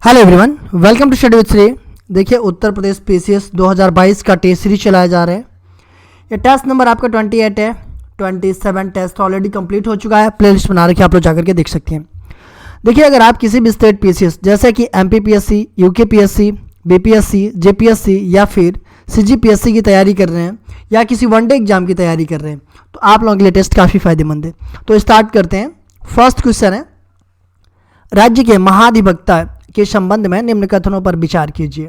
Hello everyone, welcome to study with Shri. देखिए, उत्तर प्रदेश PCS 2022 का test series चलाया जा रहा है। ये टेस्ट नंबर आपका 28 है। 27 टेस्ट ऑलरेडी कंप्लीट हो चुका है। प्लेलिस्ट बना रखी है, आप लोग जाकर के देख सकते हैं। देखिए, अगर आप किसी भी स्टेट पीसीएस जैसे कि एमपीपीएससी, यूकेपीएससी, बीपीएससी, जेपीएससी या फिर सीजीपीएससी की तैयारी कर रहे हैं या किसी वनडे एग्जाम की तैयारी कर रहे हैं तो आप लोगों के लिए टेस्ट काफ़ी फायदेमंद है। तो स्टार्ट करते हैं। फर्स्ट क्वेश्चन है, राज्य के महाधिवक्ता के संबंध में निम्न कथनों पर विचार कीजिए।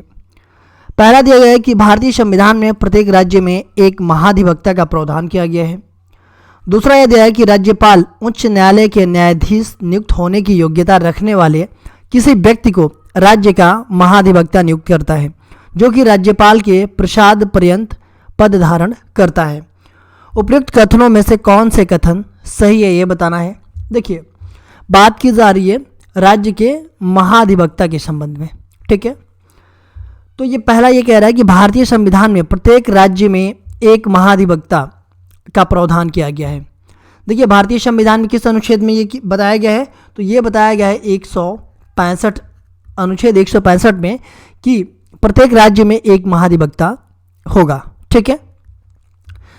पहला दिया गया है कि भारतीय संविधान में प्रत्येक राज्य में एक महाधिवक्ता का प्रावधान किया गया है। दूसरा यह दिया है कि राज्यपाल उच्च न्यायालय के न्यायाधीश नियुक्त होने की योग्यता रखने वाले किसी व्यक्ति को राज्य का महाधिवक्ता नियुक्त करता है, जो कि राज्यपाल के प्रसाद पर्यंत पद धारण करता है। उपयुक्त कथनों में से कौन से कथन सही है, ये बताना है। देखिए, बात की जा रही है राज्य के महाधिवक्ता के संबंध में, ठीक है। तो ये पहला ये कह रहा है कि भारतीय संविधान में प्रत्येक राज्य में एक महाधिवक्ता का प्रावधान किया गया है। देखिए, भारतीय संविधान में किस अनुच्छेद में ये बताया गया है, तो ये बताया गया है 165 अनुच्छेद 165 में कि प्रत्येक राज्य में एक महाधिवक्ता होगा, ठीक है।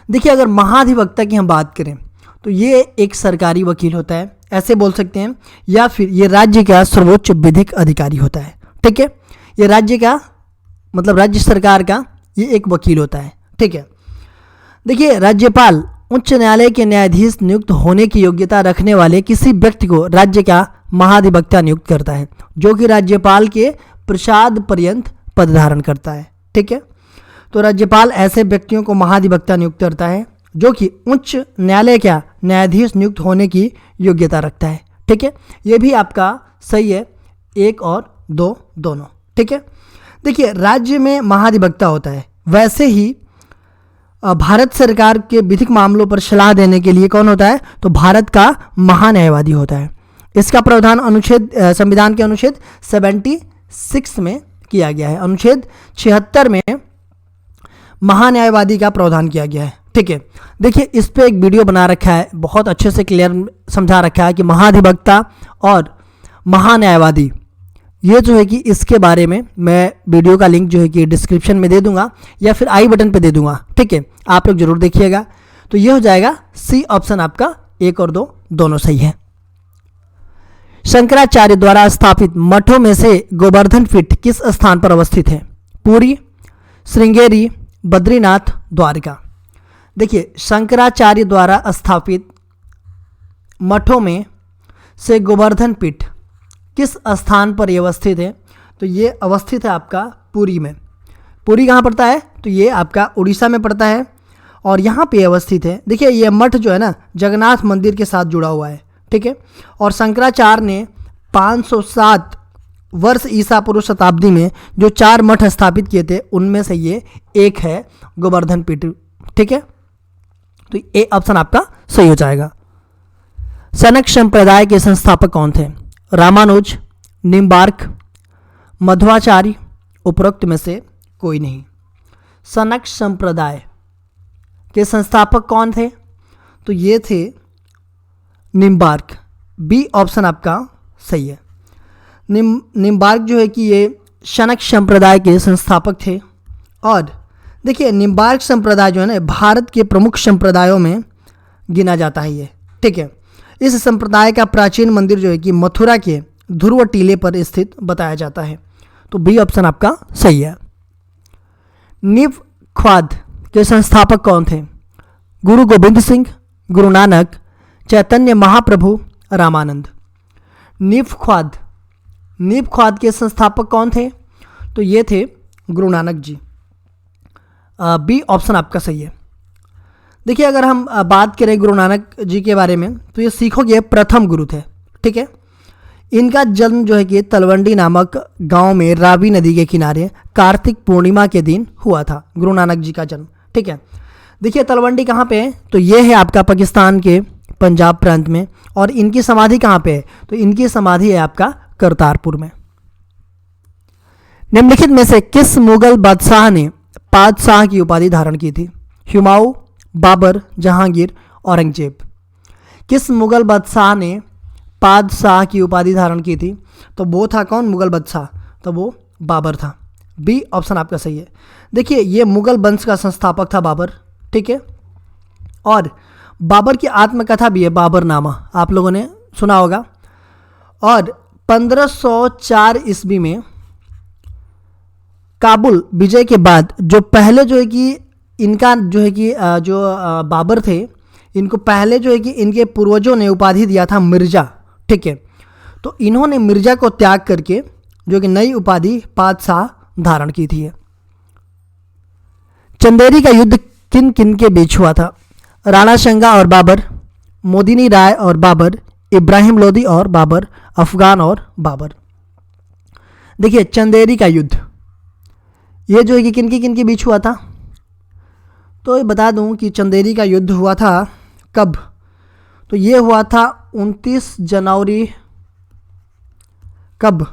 देखिए, अगर महाधिवक्ता की हम बात करें तो ये एक सरकारी वकील होता है, ऐसे बोल सकते हैं, या फिर ये राज्य का सर्वोच्च विधिक अधिकारी होता है, ठीक है। ये राज्य का मतलब राज्य सरकार का ये एक वकील होता है, ठीक है। देखिए, राज्यपाल उच्च न्यायालय के न्यायाधीश नियुक्त होने की योग्यता रखने वाले किसी व्यक्ति को राज्य का महाधिवक्ता नियुक्त करता है, जो कि राज्यपाल के प्रसाद पर्यंत पद धारण करता है, ठीक है। तो राज्यपाल ऐसे व्यक्तियों को महाधिवक्ता नियुक्त करता है जो कि उच्च न्यायालय का न्यायाधीश नियुक्त होने की योग्यता रखता है, ठीक है। ये भी आपका सही है, 1 और 2 दोनों, ठीक है। देखिए, राज्य में महाधिवक्ता होता है, वैसे ही भारत सरकार के विधिक मामलों पर सलाह देने के लिए कौन होता है, तो भारत का महान्यायवादी होता है। इसका प्रावधान अनुच्छेद संविधान के अनुच्छेद 76 में किया गया है। अनुच्छेद 76 में महान्यायवादी का प्रावधान किया गया है, ठीक है। देखिए, इस पे एक वीडियो बना रखा है, बहुत अच्छे से क्लियर समझा रखा है कि महाधिवक्ता और महान्यायवादी ये जो है कि इसके बारे में मैं वीडियो का लिंक जो है कि डिस्क्रिप्शन में दे दूंगा या फिर आई बटन पे दे दूंगा, ठीक है। आप लोग जरूर देखिएगा। तो ये हो जाएगा सी ऑप्शन, आपका 1 और 2 दोनों सही है। शंकराचार्य द्वारा स्थापित मठों में से गोवर्धन पीठ किस स्थान पर अवस्थित है? पुरी, श्रृंगेरी, बद्रीनाथ, द्वारका। देखिए, शंकराचार्य द्वारा स्थापित मठों में से गोवर्धन पीठ किस स्थान पर यह अवस्थित है? तो ये अवस्थित है आपका पुरी में। पुरी कहाँ पड़ता है? तो ये आपका उड़ीसा में पड़ता है और यहाँ पे अवस्थित है। देखिए, ये मठ जो है ना जगन्नाथ मंदिर के साथ जुड़ा हुआ है, ठीक है। और शंकराचार्य ने 507 वर्ष ईसा पूर्व शताब्दी में जो 4 मठ स्थापित किए थे उनमें से ये एक है गोवर्धन पीठ, ठीक है। तो ए ऑप्शन आपका सही हो जाएगा। सनक संप्रदाय के संस्थापक कौन थे? रामानुज, निम्बार्क, मध्वाचार्य, उपरोक्त में से कोई नहीं। सनक संप्रदाय के संस्थापक कौन थे? तो ये थे निम्बार्क। बी ऑप्शन आपका सही है। निम्बार्क जो है कि ये शनक संप्रदाय के संस्थापक थे। और देखिए, निम्बार्क संप्रदाय जो है ना भारत के प्रमुख संप्रदायों में गिना जाता है ये, ठीक है। इस संप्रदाय का प्राचीन मंदिर जो है कि मथुरा के ध्रुव टीले पर स्थित बताया जाता है। तो बी ऑप्शन आपका सही है। नीव ख्वाद के संस्थापक कौन थे? गुरु गोविंद सिंह, गुरु नानक, चैतन्य महाप्रभु, रामानंद। नीव ख्वाद के संस्थापक कौन थे? तो ये थे गुरु नानक जी। बी ऑप्शन आपका सही है। देखिए, अगर हम बात करें गुरु नानक जी के बारे में तो ये सिखों के प्रथम गुरु थे, ठीक है। इनका जन्म जो है कि तलवंडी नामक गांव में रावी नदी के किनारे कार्तिक पूर्णिमा के दिन हुआ था, गुरु नानक जी का जन्म, ठीक है। देखिए, तलवंडी कहाँ पे है? तो ये है आपका पाकिस्तान के पंजाब प्रांत में। और इनकी समाधि कहाँ पे है? तो इनकी समाधि है आपका करतारपुर में। निम्नलिखित में से किस मुगल बादशाह ने पादशाह की उपाधि धारण की थी? हुमायूं, बाबर, जहांगीर, औरंगजेब। किस मुगल बादशाह ने पादशाह की उपाधि धारण की थी? तो वो था कौन? मुगल बादशाह। तो वो बाबर था। बी ऑप्शन आपका सही है। देखिए ये मुगल वंश का संस्थापक था बाबर, ठीक है। और बाबर की आत्मकथा भी है बाबरनामा, आप लोगों ने सुना होगा। और 1504 ईस्वी में काबुल विजय के बाद जो पहले जो है कि इनका जो है कि जो बाबर थे, इनको पहले जो है कि इनके पूर्वजों ने उपाधि दिया था मिर्जा, ठीक है। तो इन्होंने मिर्जा को त्याग करके जो कि नई उपाधि पातशाह धारण की थी। चंदेरी का युद्ध किन किन के बीच हुआ था? राणा संगा और बाबर, मोदिनी राय और बाबर, इब्राहिम लोदी और बाबर, अफगान और बाबर। देखिए चंदेरी का युद्ध ये जो है कि किन के बीच हुआ था, तो ये बता दूं कि चंदेरी का युद्ध हुआ था कब, तो ये हुआ था 29 जनवरी कब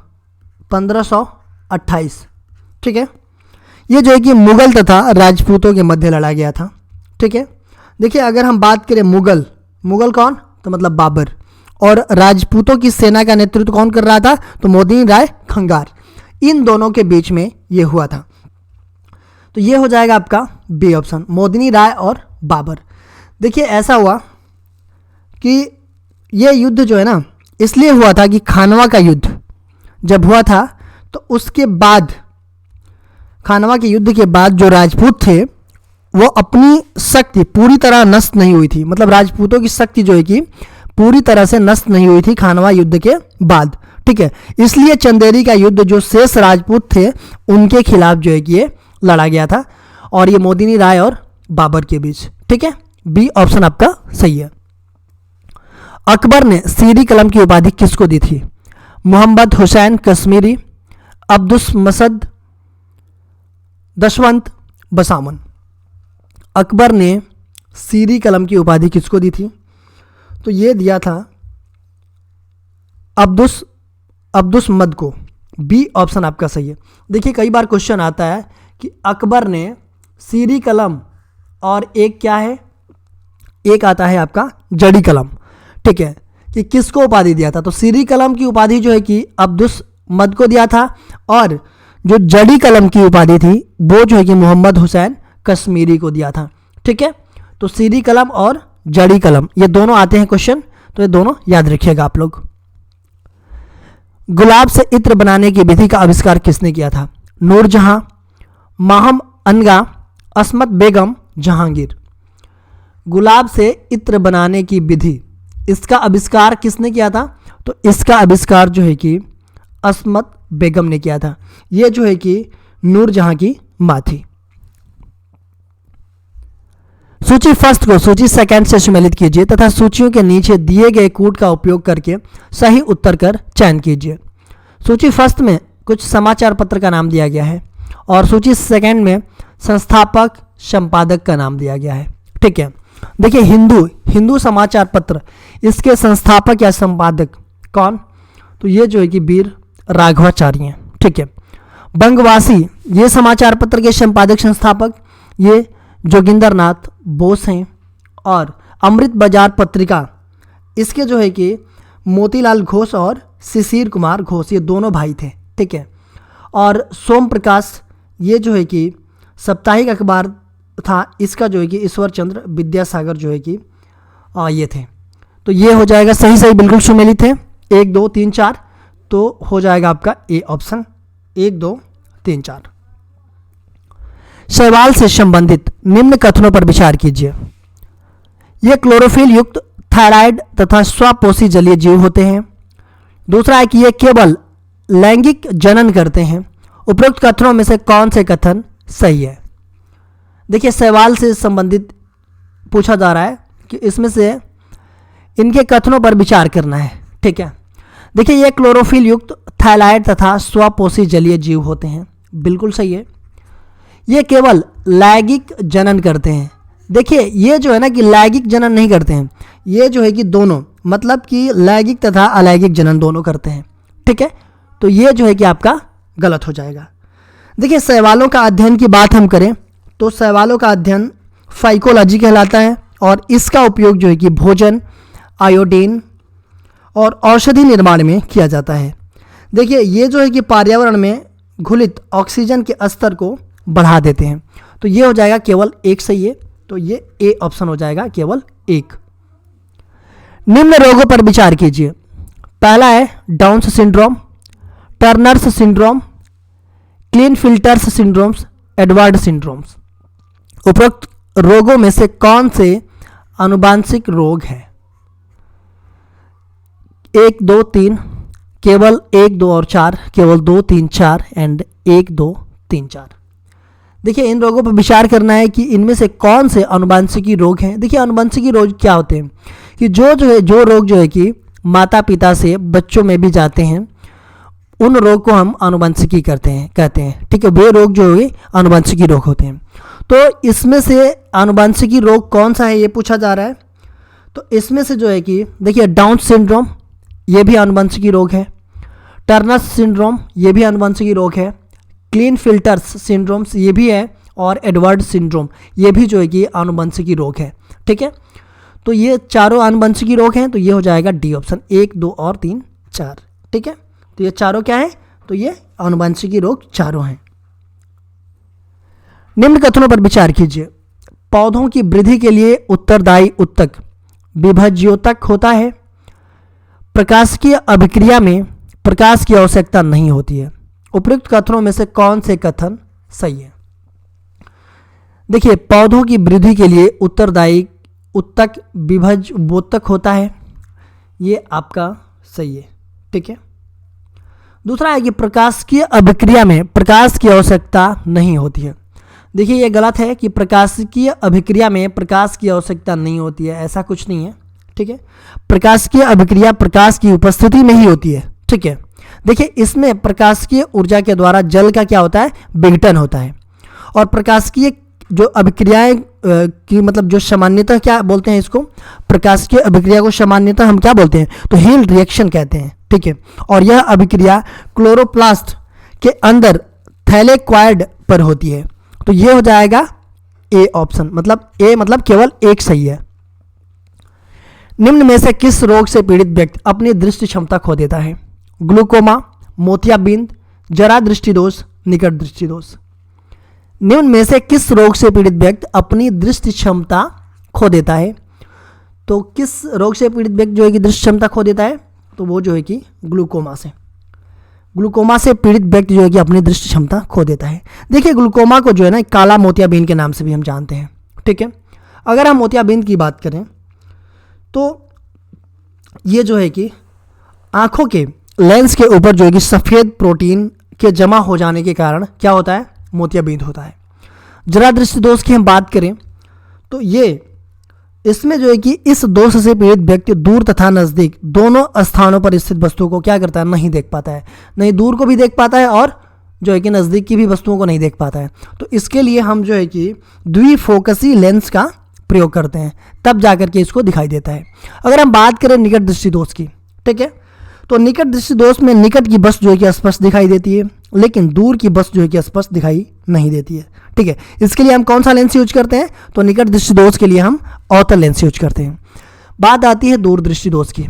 1528, ठीक है। ये जो है कि मुगल तथा राजपूतों के मध्य लड़ा गया था, ठीक है। देखिए अगर हम बात करें मुगल कौन, तो मतलब बाबर, और राजपूतों की सेना का नेतृत्व कौन कर रहा था, तो मोदिनी राय खंगार, इन दोनों के बीच में ये हुआ था। तो ये हो जाएगा आपका बी ऑप्शन, मोदिनी राय और बाबर। देखिए ऐसा हुआ कि ये युद्ध जो है ना इसलिए हुआ था कि खानवा का युद्ध जब हुआ था तो उसके बाद, खानवा के युद्ध के बाद जो राजपूत थे वो अपनी शक्ति पूरी तरह नष्ट नहीं हुई थी, मतलब राजपूतों की शक्ति जो है कि पूरी तरह से नष्ट नहीं हुई थी खानवा युद्ध के बाद, ठीक है। इसलिए चंदेरी का युद्ध जो शेष राजपूत थे उनके खिलाफ जो है कि ये लड़ा गया था, और ये मोदिनी राय और बाबर के बीच, ठीक है। बी ऑप्शन आपका सही है। अकबर ने सीरी कलम की उपाधि किसको दी थी? मोहम्मद हुसैन कश्मीरी, अब्दुस मसद, दशवंत बसामन। अकबर ने सीरी कलम की उपाधि किसको दी थी? तो ये दिया था अब्दुस मद को। बी ऑप्शन आपका सही है। देखिए कई बार क्वेश्चन आता है कि अकबर ने सीरी कलम और एक क्या है, एक आता है आपका जड़ी कलम, ठीक है, कि किसको उपाधि दिया था? तो सीरी कलम की उपाधि जो है कि अब्दुस मद को दिया था, और जो जड़ी कलम की उपाधि थी वो जो है कि मोहम्मद हुसैन कश्मीरी को दिया था, ठीक है। तो सीरी कलम और जड़ी कलम ये दोनों आते हैं क्वेश्चन, तो ये दोनों याद रखिएगा आप लोग। गुलाब से इत्र बनाने की विधि का आविष्कार किसने किया था? नूरजहां, माहम अनगा, अस्मत बेगम, जहांगीर। गुलाब से इत्र बनाने की विधि, इसका आविष्कार किसने किया था? तो इसका आविष्कार जो है कि अस्मत बेगम ने किया था। ये जो है कि नूरजहां की मां थी। सूची फर्स्ट को सूची सेकंड से सम्मिलित कीजिए तथा सूचियों के नीचे दिए गए कूट का उपयोग करके सही उत्तर कर चयन कीजिए। सूची फर्स्ट में कुछ समाचार पत्र का नाम दिया गया है, और सूची सेकंड में संस्थापक संपादक का नाम दिया गया है, ठीक है। देखिए हिंदू समाचार पत्र, इसके संस्थापक या संपादक कौन? तो ये जो है कि वीर राघवाचार्य हैं, ठीक है। बंगवासी, ये समाचार पत्र के संपादक संस्थापक ये जोगिंदरनाथ बोस हैं। और अमृत बाजार पत्रिका, इसके जो है कि मोतीलाल घोष और शिशिर कुमार घोष, ये दोनों भाई थे, ठीक है। और सोम प्रकाश, ये जो है कि साप्ताहिक अखबार था, इसका जो है कि ईश्वर चंद्र विद्यासागर जो है कि ये थे। तो ये हो जाएगा सही बिल्कुल सुमेलित है, 1 2 3 4, तो हो जाएगा आपका ए ऑप्शन, 1 2 3 4। शैवाल से संबंधित निम्न कथनों पर विचार कीजिए। ये क्लोरोफिल युक्त थायराइड तथा स्वापोषी जलीय जीव होते हैं। दूसरा है कि ये केवल लैंगिक जनन करते हैं। उपरोक्त कथनों में से कौन से कथन सही है? देखिए शैवाल से संबंधित पूछा जा रहा है कि इसमें से इनके कथनों पर विचार करना है, ठीक है। देखिए ये क्लोरोफिल युक्त थायराइड तथा स्वापोषी जलीय जीव होते हैं, बिल्कुल सही है। ये केवल लैंगिक जनन करते हैं। देखिए ये जो है ना कि लैंगिक जनन नहीं करते हैं, ये जो है कि दोनों, मतलब कि लैंगिक तथा अलैंगिक जनन दोनों करते हैं, ठीक है। तो ये जो है कि आपका गलत हो जाएगा। देखिए शैवालों का अध्ययन की बात हम करें तो शैवालों का अध्ययन फाइकोलॉजी कहलाता है, और इसका उपयोग जो है कि भोजन, आयोडीन और औषधि निर्माण में किया जाता है। देखिए ये जो है कि पर्यावरण में घुलित ऑक्सीजन के स्तर को बढ़ा देते हैं। तो ये हो जाएगा केवल एक सही है, तो ये ए ऑप्शन हो जाएगा केवल एक। निम्न रोगों पर विचार कीजिए। पहला है Down's syndrome, Turner's syndrome, Klinefelter's syndromes, Edward syndromes. उपरोक्त रोगों में से कौन से आनुवांशिक रोग है? 1 2 3, केवल 1 2 और 4, केवल 2 3 4 एंड 1 2 3 4। देखिए इन रोगों पर विचार करना है कि इनमें से कौन से आनुवंशिकी रोग हैं। देखिए आनुवंशिकी रोग क्या होते हैं कि जो रोग जो है कि माता पिता से बच्चों में भी जाते हैं, उन रोग को हम आनुवंशिकी कहते हैं। ठीक है, वे रोग जो है आनुवंशिकी रोग होते हैं। तो इसमें से आनुवंशिकी रोग कौन सा है ये पूछा जा रहा है। तो इसमें से जो है कि देखिए डाउन सिंड्रोम ये भी आनुवंशिकी रोग है, टर्नर सिंड्रोम ये भी आनुवंशिकी रोग है, क्लीनफिल्टर्स सिंड्रोम्स ये भी है, और एडवर्ड सिंड्रोम ये भी जो है कि आनुवंशिकी रोग है। ठीक है, तो ये चारों आनुवंशिकी रोग हैं, तो ये हो जाएगा डी ऑप्शन 1 2 और 3 4। ठीक है, तो ये चारों क्या है, तो ये आनुवंशिकी रोग चारों हैं। निम्न कथनों पर विचार कीजिए। पौधों की वृद्धि के लिए उत्तरदायी उत्तक विभज्योतक होता है। प्रकाशिकीय अभिक्रिया में प्रकाश की आवश्यकता नहीं होती है। उपयुक्त कथनों में से कौन से कथन सही है? देखिए पौधों की वृद्धि के लिए उत्तरदायी उत्तक विभज्योतक होता है, ये आपका सही है। ठीक है, दूसरा है कि प्रकाशिकीय अभिक्रिया में प्रकाश की आवश्यकता नहीं होती है। देखिए ये गलत है कि प्रकाशिकीय अभिक्रिया में प्रकाश की आवश्यकता नहीं होती है, ऐसा कुछ नहीं है। ठीक है, प्रकाशिकीय अभिक्रिया प्रकाश की उपस्थिति में ही होती है। ठीक है, देखिए इसमें प्रकाशिकीय ऊर्जा के द्वारा जल का क्या होता है, विघटन होता है। और प्रकाशिकीय जो अभिक्रियाएं की मतलब जो सामान्यतः क्या बोलते हैं इसको, प्रकाशिकीय अभिक्रिया को सामान्यतः हम क्या बोलते हैं, तो हील रिएक्शन कहते हैं। ठीक है, और यह अभिक्रिया क्लोरोप्लास्ट के अंदर थैलेक्वाइड पर होती है। तो ये हो जाएगा ए ऑप्शन, मतलब ए मतलब केवल एक सही है। निम्न में से किस रोग से पीड़ित व्यक्ति अपनी दृष्टि क्षमता खो देता है? ग्लूकोमा, मोतियाबिंद, जरा दृष्टि दोष, निकट दृष्टि दोष। निम्न में से किस रोग से पीड़ित व्यक्ति अपनी दृष्टि क्षमता खो देता है? तो किस रोग से पीड़ित व्यक्ति जो है कि दृष्टि क्षमता खो देता है, तो वो जो है कि ग्लूकोमा से पीड़ित व्यक्ति जो है कि अपनी दृष्टि क्षमता खो देता है। देखिए ग्लूकोमा को जो है ना काला मोतियाबिंद के नाम से भी हम जानते हैं। ठीक है, अगर हम मोतियाबिंद की बात करें तो ये जो है कि आँखों के लेंस के ऊपर जो है कि सफ़ेद प्रोटीन के जमा हो जाने के कारण क्या होता है, मोतियाबिंद होता है। जरा दृष्टि दोष की हम बात करें तो ये इसमें जो है कि इस दोष से पीड़ित व्यक्ति दूर तथा नज़दीक दोनों स्थानों पर स्थित वस्तुओं को क्या करता है, नहीं देख पाता है। नहीं दूर को भी देख पाता है और जो है कि नज़दीक की भी वस्तुओं को नहीं देख पाता है। तो इसके लिए हम जो है कि द्विफोकसी लेंस का प्रयोग करते हैं, तब जाकर के इसको दिखाई देता है। अगर हम बात करें निकट दृष्टि दोष की, ठीक है, तो निकट दृष्टि दोष में निकट की वस्तु जो है कि स्पष्ट दिखाई देती है, लेकिन दूर की वस्तु जो है कि स्पष्ट दिखाई नहीं देती है। ठीक है, इसके लिए हम कौन सा लेंस यूज करते हैं, तो निकट दृष्टि दोष के लिए हम अवतल लेंस यूज करते हैं। बात आती है दूर दृष्टि दोष की,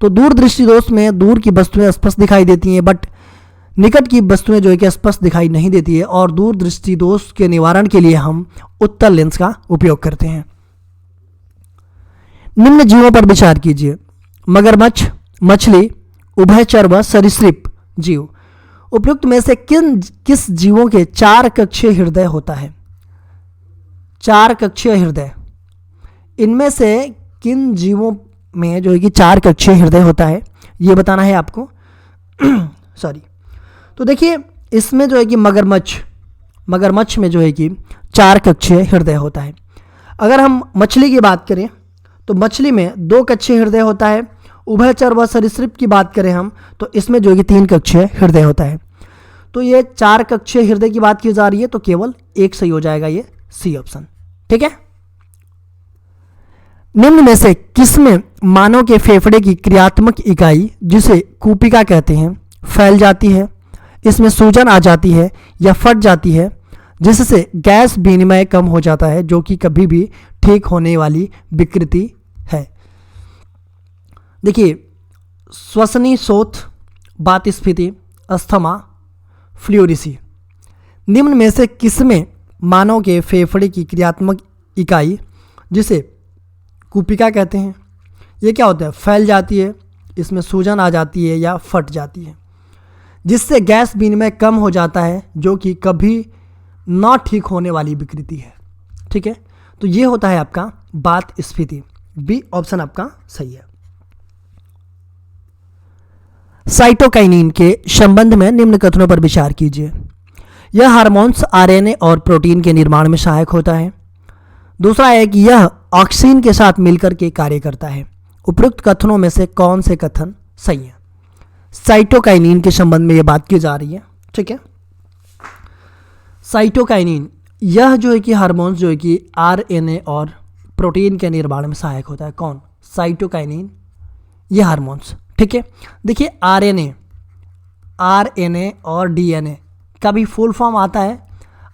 तो दूर दृष्टि दोष में दूर की वस्तुएं स्पष्ट दिखाई देती हैं, बट निकट की वस्तुएं जो है कि स्पष्ट दिखाई नहीं देती है। और दूर दृष्टि दोष के निवारण के लिए हम उत्तल लेंस का उपयोग करते हैं। निम्न जीवों पर विचार कीजिए। मगरमच्छ, मछली, उभयचर व सरीसृप जीव। उपयुक्त में से किस जीवों के 4 कक्षीय हृदय होता है? 4 कक्षीय हृदय, इनमें से किन जीवों में जो है कि 4 कक्षीय हृदय होता है, ये बताना है आपको। सॉरी, तो देखिए इसमें जो है कि मगरमच्छ में जो है कि 4 कक्षीय हृदय होता है। अगर हम मछली की बात करें तो मछली में 2 कक्षीय हृदय होता है। उभयचर व सरीसृप की बात करें हम तो इसमें जो है कि 3 कक्षीय हृदय होता है। तो ये 4 कक्षीय हृदय की बात की जा रही है, तो केवल एक सही हो जाएगा, ये सी ऑप्शन। ठीक है, निम्न में से किसमें मानव के फेफड़े की क्रियात्मक इकाई जिसे कूपिका कहते हैं फैल जाती है? इसमें सूजन आ जाती है या फट जाती है, जिससे गैस विनिमय कम हो जाता है, जो कि कभी भी ठीक होने वाली विकृति है। देखिए श्वसनी शोथ, बात स्फीति, अस्थमा, फ्लूरिसी। निम्न में से किसमें मानव के फेफड़े की क्रियात्मक इकाई, जिसे कूपिका कहते हैं, ये क्या होता है, फैल जाती है, इसमें सूजन आ जाती है या फट जाती है, जिससे गैस विनिमय कम हो जाता है, जो कि कभी ना ठीक होने वाली विकृति है। ठीक है, तो ये होता है आपका बात स्फीति। बी ऑप्शन आपका सही है। साइटोकाइनिन के संबंध में निम्न कथनों पर विचार कीजिए। यह हार्मोन्स आरएनए और प्रोटीन के निर्माण में सहायक होता है। दूसरा है कि यह ऑक्सीन के साथ मिलकर के कार्य करता है। उपरोक्त कथनों में से कौन से कथन सही है? साइटोकाइनिन के संबंध में यह बात की जा रही है। ठीक है, साइटोकाइनिन यह जो है कि हार्मोन्स जो है कि आरएनए और प्रोटीन के निर्माण में सहायक होता है। कौन? साइटोकाइनिन, ये हार्मोन्स। ठीक है, देखिए आरएनए और डीएनए का भी फुल फॉर्म आता है।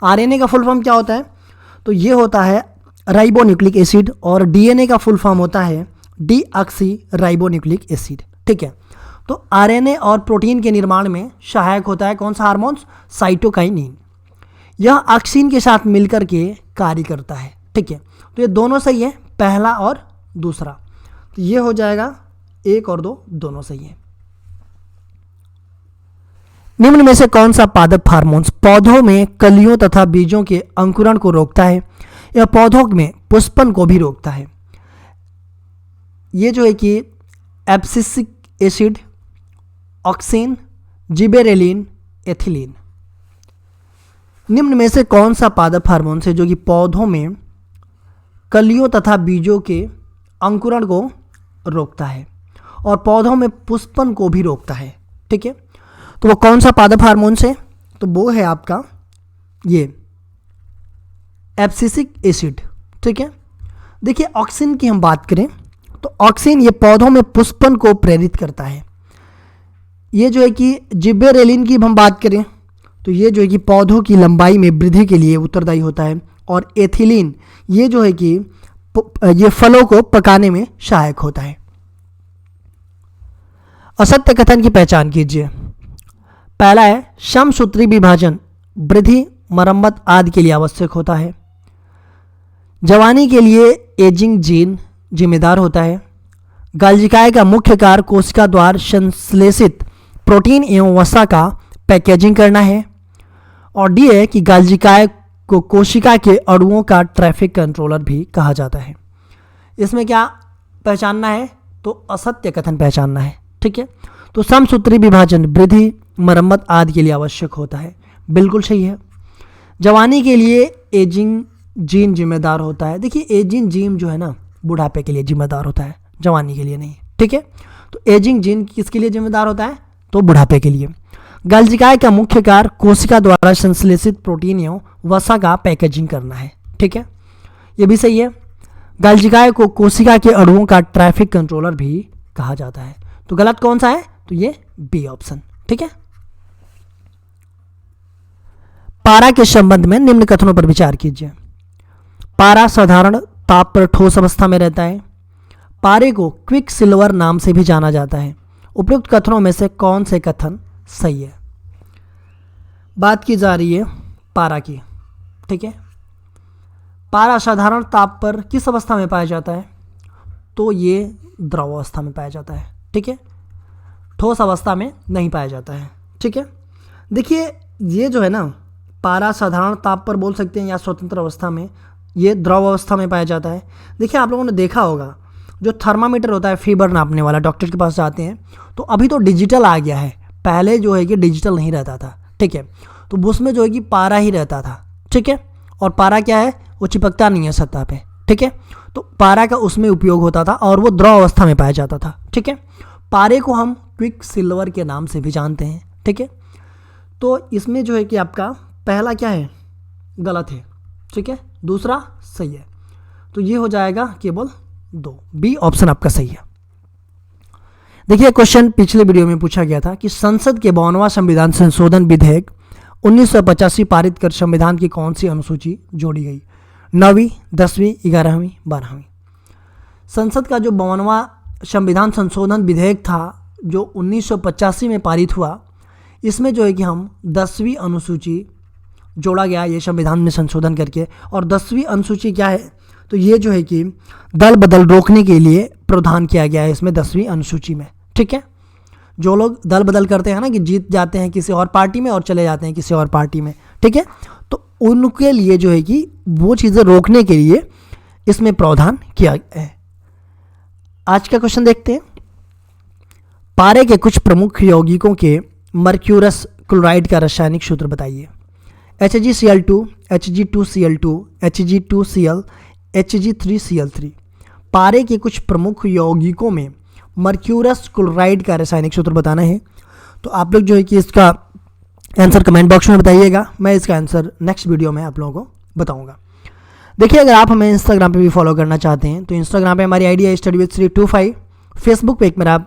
आरएनए का फुल फॉर्म क्या होता है? तो ये होता है राइबोन्यूक्लिक एसिड, और डीएनए का फुल फॉर्म होता है डीऑक्सी राइबोन्यूक्लिक एसिड। ठीक है, तो आरएनए और प्रोटीन के निर्माण में सहायक होता है कौन सा हार्मोन्स? साइटोकाइनिन। यह ऑक्सीन के साथ मिलकर के कार्य करता है। ठीक है, तो ये दोनों सही है, पहला और दूसरा। तो ये हो जाएगा 1 और 2 दोनों सही है। निम्न में से कौन सा पादप हार्मोन्स पौधों में कलियों तथा बीजों के अंकुरण को रोकता है? यह पौधों में पुष्पन को भी रोकता है। ये जो है कि एब्सिसिक एसिड, ऑक्सीन, जिबेरेलिन, एथिलीन। निम्न में से कौन सा पादप हार्मोन है जो कि पौधों में कलियों तथा बीजों के अंकुरण को रोकता है और पौधों में पुष्पन को भी रोकता है? ठीक है, तो वो कौन सा पादप हार्मोन है? तो वो है आपका ये एब्सिसिक एसिड। ठीक है, देखिए ऑक्सीन की हम बात करें तो ऑक्सीन ये पौधों में पुष्पन को प्रेरित करता है। ये जो है कि जिबेरेलिन की हम बात करें तो ये जो है कि पौधों की लंबाई में वृद्धि के लिए उत्तरदायी होता है, और एथिलीन ये जो है कि ये फलों को पकाने में सहायक होता है। असत्य कथन की पहचान कीजिए। पहला है समसूत्री विभाजन वृद्धि, मरम्मत आदि के लिए आवश्यक होता है। जवानी के लिए एजिंग जीन जिम्मेदार होता है। गालजिकाय का मुख्य कार्य कोशिका द्वारा संश्लेषित प्रोटीन एवं वसा का पैकेजिंग करना है। और डी है कि गालजिकाय को कोशिका के अणुओं का ट्रैफिक कंट्रोलर भी कहा जाता है। इसमें क्या पहचानना है? तो असत्य कथन पहचानना है। ठीक है, तो समसूत्री विभाजन वृद्धि, मरम्मत आदि के लिए आवश्यक होता है, बिल्कुल सही है। जवानी के लिए एजिंग जीन जिम्मेदार होता है। देखिए एजिंग जीन जो है ना बुढ़ापे के लिए जिम्मेदार होता है, जवानी के लिए नहीं। ठीक है, तो एजिंग जीन किसके लिए जिम्मेदार होता है? तो बुढ़ापे के लिए। गालजिकाय का मुख्य कार्य कोशिका द्वारा संश्लेषित प्रोटीन एवं वसा का पैकेजिंग करना है। ठीक है, ये भी सही है। गालजिकाय को कोशिका के अणुओं का ट्रैफिक कंट्रोलर भी कहा जाता है। तो गलत कौन सा है? तो ये बी ऑप्शन। ठीक है, पारा के संबंध में निम्न कथनों पर विचार कीजिए। पारा साधारण ताप पर ठोस अवस्था में रहता है। पारे को क्विक सिल्वर नाम से भी जाना जाता है। उपयुक्त कथनों में से कौन से कथन सही है? बात की जा रही है पारा की। ठीक है, पारा साधारण ताप पर किस अवस्था में पाया जाता है? तो ये द्रव अवस्था में पाया जाता है। ठीक है, ठोस अवस्था में नहीं पाया जाता है। ठीक है, देखिए ये जो है ना पारा साधारण ताप पर बोल सकते हैं या स्वतंत्र अवस्था में, ये द्रव अवस्था में पाया जाता है। देखिए आप लोगों ने देखा होगा जो थर्मामीटर होता है फीवर नापने वाला, डॉक्टर के पास जाते हैं तो अभी तो डिजिटल आ गया है, पहले जो है कि डिजिटल नहीं रहता था। ठीक है, तो उसमें जो है कि पारा ही रहता था। ठीक है, और पारा क्या है? वो चिपकता नहीं है सतह पे। ठीक है, तो पारा का उसमें उपयोग होता था और वो द्रव अवस्था में पाया जाता था। ठीक है, पारे को हम क्विक सिल्वर के नाम से भी जानते हैं। ठीक है, तो इसमें जो है कि आपका पहला क्या है? गलत है। ठीक है, दूसरा सही है। तो ये हो जाएगा केवल 2, बी ऑप्शन आपका सही है। देखिए क्वेश्चन पिछले वीडियो में पूछा गया था कि संसद के 52वां संविधान संशोधन विधेयक 1985 पारित कर संविधान की कौन सी अनुसूची जोड़ी गई? 9वीं, 10वीं, 11वीं, 12वीं। संसद का जो 52वां संविधान संशोधन विधेयक था जो 1985 में पारित हुआ, इसमें जो है कि हम 10वीं अनुसूची जोड़ा गया ये संविधान में संशोधन करके। और 10वीं अनुसूची क्या है, तो ये जो है कि दल बदल रोकने के लिए प्रावधान किया गया है इसमें 10वीं अनुसूची में। ठीक है, जो लोग दल बदल करते हैं ना कि जीत जाते हैं किसी और पार्टी में और चले जाते हैं किसी और पार्टी में, ठीक है, तो उनके लिए जो है कि वो चीज़ें रोकने के लिए इसमें प्रावधान किया गया है। आज का क्वेश्चन देखते हैं। पारे के कुछ प्रमुख यौगिकों के मर्क्यूरस क्लोराइड का रासायनिक सूत्र बताइए। HgCl2, Hg2Cl2, Hg2Cl, Hg3Cl3। पारे के कुछ प्रमुख यौगिकों में मर्क्यूरस क्लोराइड का रासायनिक सूत्र बताना है। तो आप लोग जो है कि इसका आंसर कमेंट बॉक्स में बताइएगा, मैं इसका आंसर नेक्स्ट वीडियो में आप लोगों को बताऊंगा। देखिए, अगर आप हमें इंस्टाग्राम पे भी फॉलो करना चाहते हैं तो इंस्टाग्राम पे हमारी आईडी है StudyWithSri25। फेसबुक पे एक मेरा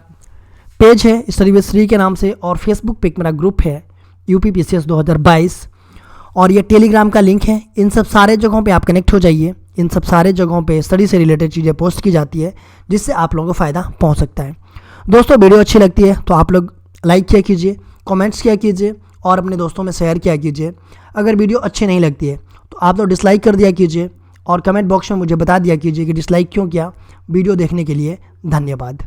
पेज है StudyWithSri के नाम से, और फेसबुक पे एक मेरा ग्रुप है UPPCS 2022, और ये टेलीग्राम का लिंक है। इन सब सारे जगहों पे आप कनेक्ट हो जाइए। इन सब सारे जगहों पे स्टडी से रिलेटेड चीज़ें पोस्ट की जाती है जिससे आप लोगों को फ़ायदा पहुंच सकता है। दोस्तों, वीडियो अच्छी लगती है तो आप लोग लाइक किया कीजिए, कमेंट्स किया कीजिए और अपने दोस्तों में शेयर किया कीजिए। अगर वीडियो अच्छी नहीं लगती है तो आप लोग डिसलाइक कर दिया कीजिए और कमेंट बॉक्स में मुझे बता दिया कीजिए कि डिसलाइक क्यों किया। वीडियो देखने के लिए धन्यवाद।